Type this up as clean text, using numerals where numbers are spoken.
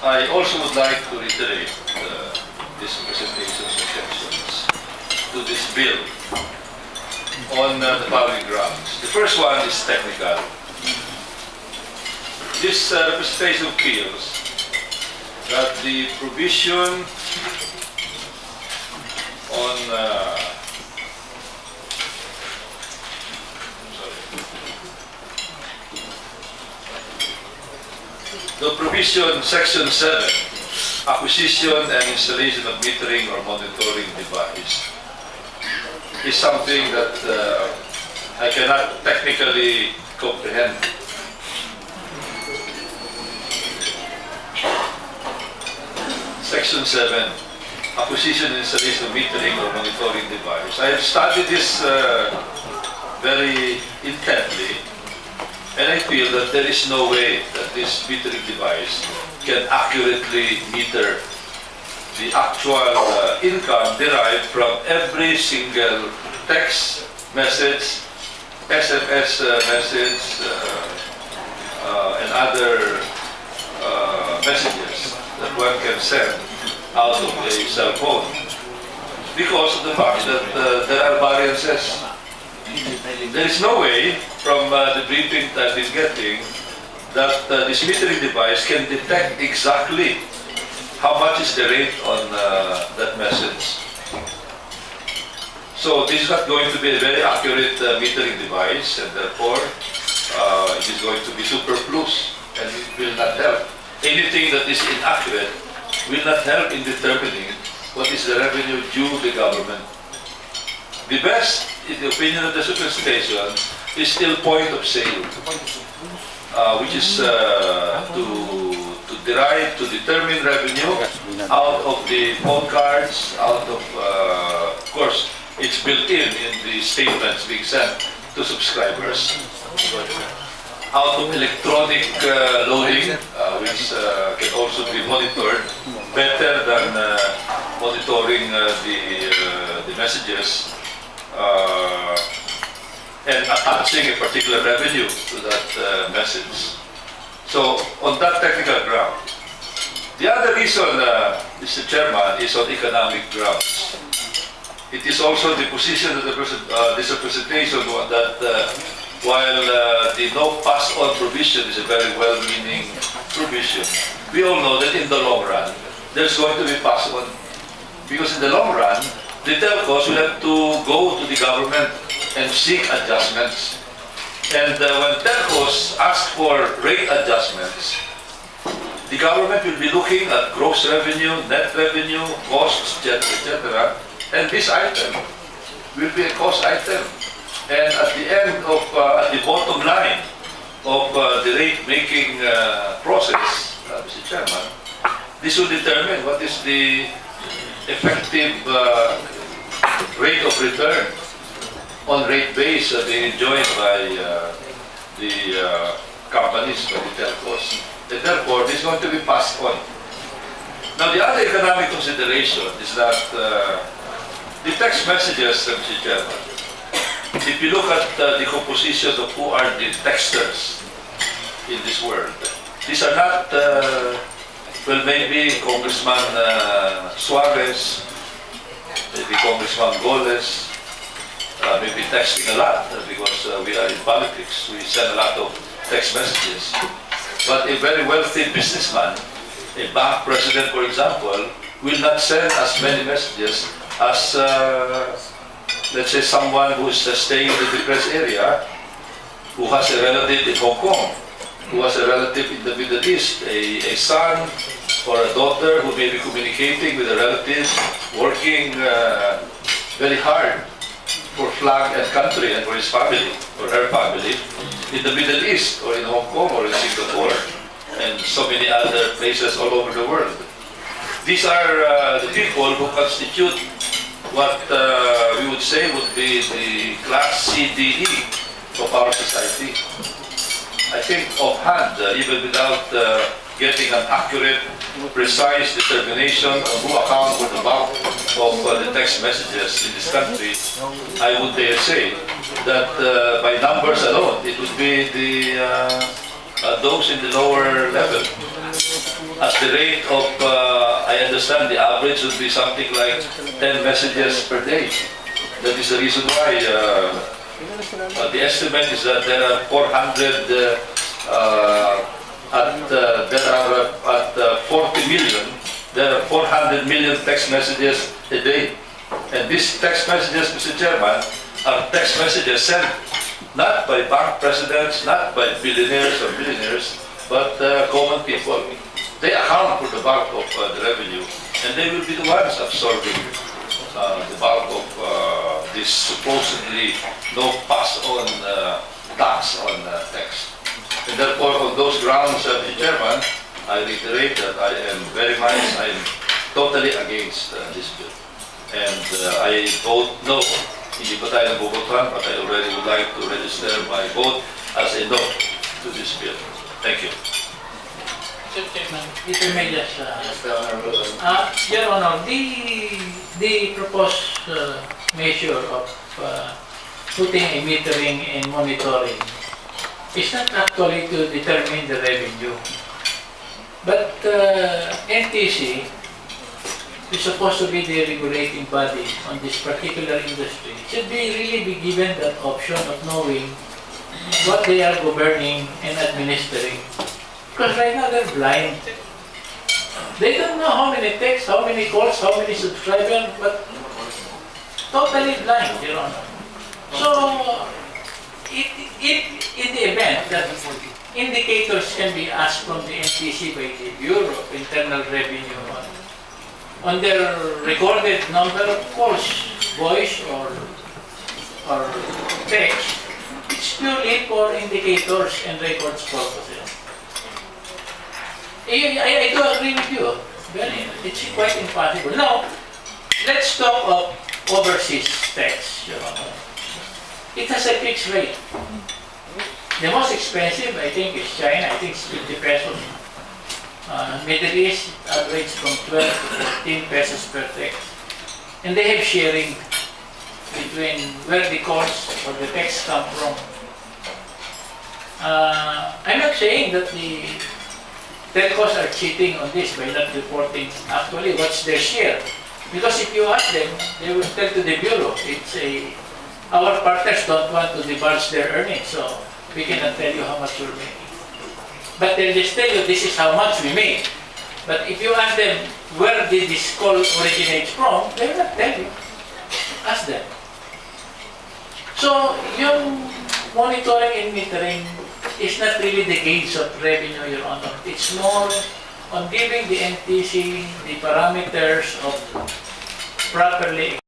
I also would like to reiterate this presentation objections to this bill on the following grounds. The first one is technical. This representation feels that the provision on the provision section 7, acquisition and installation of metering or monitoring device, is something that I cannot technically comprehend. Section 7, acquisition and installation of metering or monitoring device. I have studied this very intently, and I feel that there is no way that this metering device can accurately meter the actual income derived from every single text message, SMS message, and other messages that one can send out of a cell phone, because of the fact that there are variances. There is no way, from the briefing that I've been getting, that this metering device can detect exactly how much is the rate on that message. So this is not going to be a very accurate metering device, and therefore it is going to be superfluous, and it will not help. Anything that is inaccurate will not help in determining what is the revenue due the government. The best, in the opinion of the representation, is still point of sale, which is to derive, to determine revenue out of the phone cards, out of course, it's built in the statements being sent to subscribers, out of electronic loading, which can also be monitored better than monitoring the messages, and attaching a particular revenue to that message. So, on that technical ground. The other reason, Mr. Chairman, is on economic grounds. It is also the position of this representation that while the no pass-on provision is a very well-meaning provision, we all know that in the long run, there's going to be pass-on. Because in the long run, the telcos will have to go to the government and seek adjustments. And when telcos ask for rate adjustments, the government will be looking at gross revenue, net revenue, costs, etc. And this item will be a cost item. And at the end of, at the bottom line of the rate-making process, Mr. Chairman, this will determine what is the effective rate of return on rate base being enjoyed by the companies, by the telcos. And therefore, this is going to be passed on. Now, the other economic consideration is that the text messages, Mr. Chairman, if you look at the composition of who are the texters in this world, these are not, well, maybe Congressman Suarez, maybe Congressman Golez, maybe texting a lot because we are in politics. We send a lot of text messages. But a very wealthy businessman, a bank president, for example, will not send as many messages as let's say someone who is staying in the depressed area, who has a relative in Hong Kong, who has a relative in the Middle East, a son or a daughter who may be communicating with a relative, working very hard for flag and country and for his family, or her family, in the Middle East, or in Hong Kong, or in Singapore, and so many other places all over the world. These are the people who constitute what we would say would be the class CDE of our society. I think offhand, even without getting an accurate, precise determination on who accounts for the bulk of the text messages in this country, I would dare say that by numbers alone, it would be the those in the lower level. at the rate of, I understand the average would be something like 10 messages per day. That is the reason why the estimate is that there are 400, there are at 40 million, there are 400 million text messages a day. And these text messages, Mr. Chairman, are text messages sent not by bank presidents, not by billionaires or billionaires, but common people. They account for the bulk of the revenue, and they will be the ones absorbing the bulk of this supposedly no pass-on tax on text. And therefore, on those grounds, Mr. Chairman, I reiterate that I am totally against this bill. And I vote no. Hindi pa tayo nabubotohan, but I already would like to register my vote as a no to this bill. Thank you. Mr. Chairman, if I may just, Your Honor, the proposed measure of putting a metering and monitoring is not actually to determine the revenue, but NTC is supposed to be the regulating body on this particular industry. Should really be given that option of knowing what they are governing and administering. Because right now they're blind. They don't know how many texts, how many calls, how many subscribers, but totally blind, Your Honor. So, in the event that indicators can be asked from the NTC by the Bureau of Internal Revenue on their recorded number of calls, voice or text, it's purely for indicators and records purposes. I do agree with you. It's quite impossible. Now, let's talk of overseas text, Your Honor. It has a fixed rate. The most expensive, I think, is China. I think it's 50 pesos. Middle East average from 12 to 14 pesos per text. And they have sharing between where the calls or the text come from. I'm not saying that the telcos are cheating on this by not reporting actually what's their share. Because if you ask them, they will tell to the Bureau, our partners don't want to divulge their earnings, so we cannot tell you how much we're making. But they'll just tell you this is how much we make. But if you ask them where did this call originates from, they will not tell you. Ask them. So yung monitoring and metering is not really the gauge of revenue, Your Honor. It's more on giving the NTC the parameters of properly